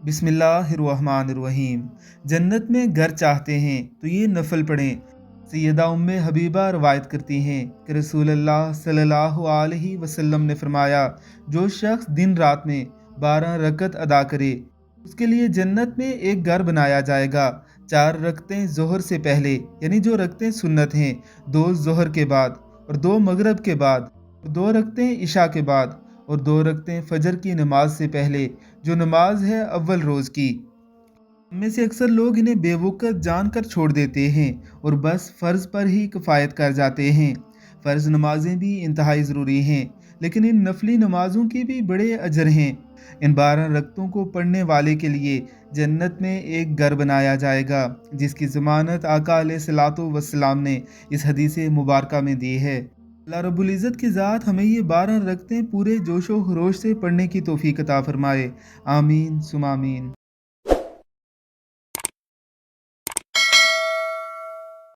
बिस्मिल्लाहिर्रहमानिर्रहीम। जन्नत में घर चाहते हैं तो ये नफल पढ़ें। सैयदा उम्मे हबीबा रवायत करती हैं कि रसूलुल्लाह सल्लल्लाहु अलैहि वसल्लम ने फरमाया, जो शख्स दिन रात में 12 रकत अदा करे उसके लिए जन्नत में एक घर बनाया जाएगा। 4 रकतें जोहर से पहले यानी जो रकतें सुन्नत हैं, 2 जोहर के बाद और 2 मगरब के बाद, 2 रकतें इशा के बाद और 2 रकतें फजर की नमाज से पहले जो नमाज है अव्वल रोज़ की। इनमें से अक्सर लोग इन्हें बेवकूफ़ जानकर छोड़ देते हैं और बस फ़र्ज़ पर ही किफ़ायत कर जाते हैं। फ़र्ज़ नमाजें भी इंतहाई ज़रूरी हैं, लेकिन इन नफली नमाज़ों के भी बड़े अजर हैं। इन 12 रकतों को पढ़ने वाले के लिए जन्नत में एक घर बनाया जाएगा, जिसकी ज़मानत आका अलैहिस्सलातु वस्सलाम ने इस हदीस मुबारका में दी है। अल्लाह रब्बुल इज़्ज़त की ज़ात हमें ये 12 रकतें पूरे जोशो खरोश से पढ़ने की तौफ़ीक अता फ़रमाए। आमीन सुम आमीन।